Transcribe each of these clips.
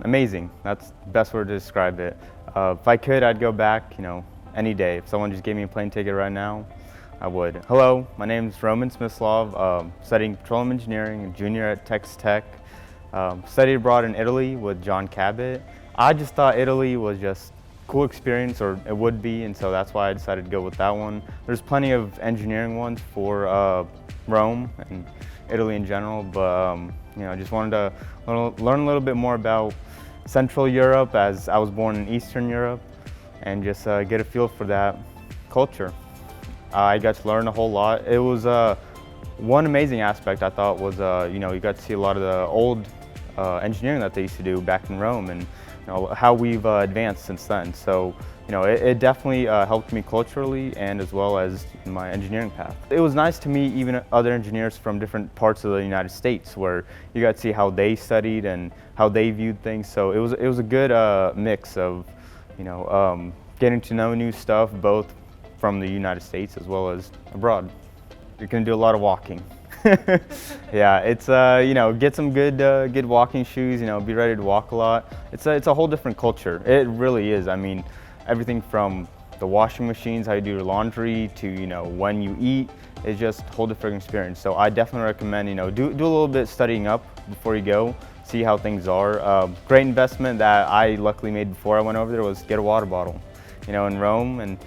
Amazing. That's the best word to describe it. If I could, I'd go back, any day. If someone just gave me a plane ticket right now, I would. Hello, my name is Roman Smyslov, studying petroleum engineering, a junior at Texas Tech. Studied abroad in Italy with John Cabot. I just thought Italy was just a cool experience, or it would be, and so that's why I decided to go with that one. There's plenty of engineering ones for Rome and Italy in general, but I just wanted to learn a little bit more about Central Europe, as I was born in Eastern Europe, and just get a feel for that culture. I got to learn a whole lot. It was one amazing aspect I thought was you got to see a lot of the old engineering that they used to do back in Rome, and how we've advanced since then. So it definitely helped me culturally and as well as in my engineering path. It was nice to meet even other engineers from different parts of the United States, where you got to see how they studied and how they viewed things. So it was a good mix of getting to know new stuff, both from the United States as well as abroad. You're gonna do a lot of walking. Yeah, it's get some good walking shoes. Be ready to walk a lot. It's a whole different culture. It really is. I mean, everything from the washing machines, how you do your laundry, to when you eat, is just a whole different experience. So I definitely recommend do a little bit studying up before you go, see how things are. Great investment that I luckily made before I went over there was get a water bottle. In Rome, and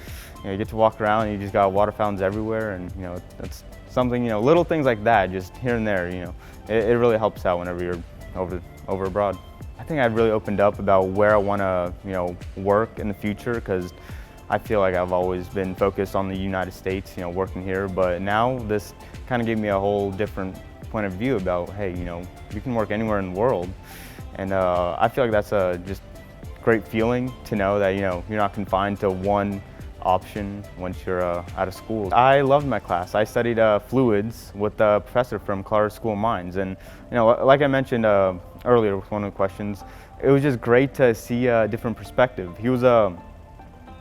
you get to walk around, and you just got water fountains everywhere, and that's something, little things like that, just here and there, it really helps out whenever you're over abroad. I think I've really opened up about where I want to, work in the future, because I feel like I've always been focused on the United States, working here, but now this kind of gave me a whole different point of view about, hey, you can work anywhere in the world, and I feel like that's a just great feeling to know that, you're not confined to one option once you're out of school. I loved my class. I studied fluids with a professor from Colorado School of Mines, and like I mentioned earlier with one of the questions, it was just great to see a different perspective. He was a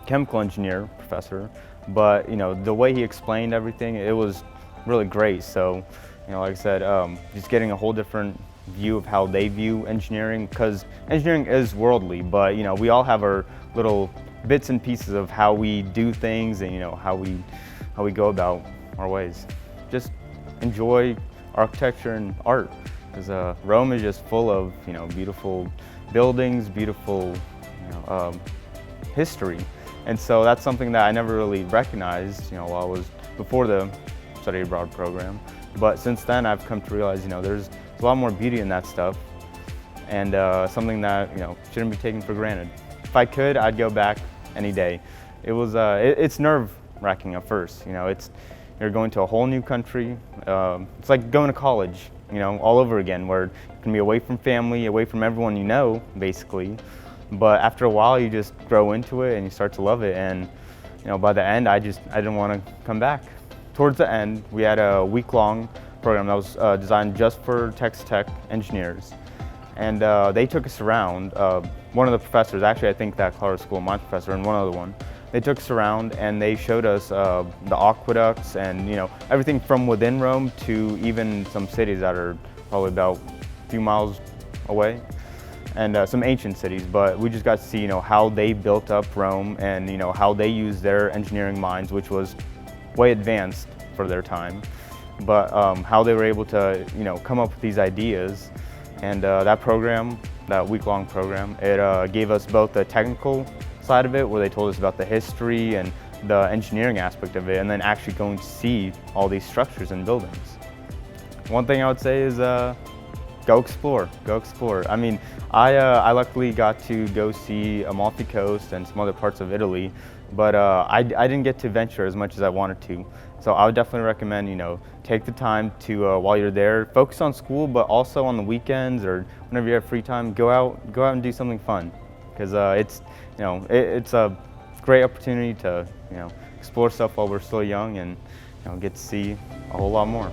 chemical engineer professor, but the way he explained everything, it was really great. So like I said, just getting a whole different view of how they view engineering, because engineering is worldly, but we all have our little bits and pieces of how we do things, and how we go about our ways. Just enjoy architecture and art, because Rome is just full of beautiful buildings, beautiful history, and so that's something that I never really recognized while I was before the study abroad program. But since then, I've come to realize there's a lot more beauty in that stuff, and something that shouldn't be taken for granted. If I could, I'd go back any day. It was it's nerve-wracking at first. You're going to a whole new country. It's like going to college, all over again, where you can be away from family, away from everyone basically. But after a while, you just grow into it and you start to love it. And by the end, I didn't want to come back. Towards the end, we had a week-long program that was designed just for Texas Tech engineers. And they took us around. One of the professors, actually I think that Colorado School of Mines professor and one other one, they took us around and they showed us the aqueducts and everything from within Rome to even some cities that are probably about a few miles away, and some ancient cities. But we just got to see how they built up Rome, and how they used their engineering minds, which was way advanced for their time, but how they were able to come up with these ideas. And that program, that week-long program, it gave us both the technical side of it, where they told us about the history and the engineering aspect of it, and then actually going to see all these structures and buildings. One thing I would say is go explore, go explore. I mean, I luckily got to go see Amalfi Coast and some other parts of Italy, but I didn't get to venture as much as I wanted to. So I would definitely recommend, take the time to, while you're there, focus on school, but also on the weekends or whenever you have free time, go out and do something fun. Because it's a great opportunity to, explore stuff while we're still young, and get to see a whole lot more.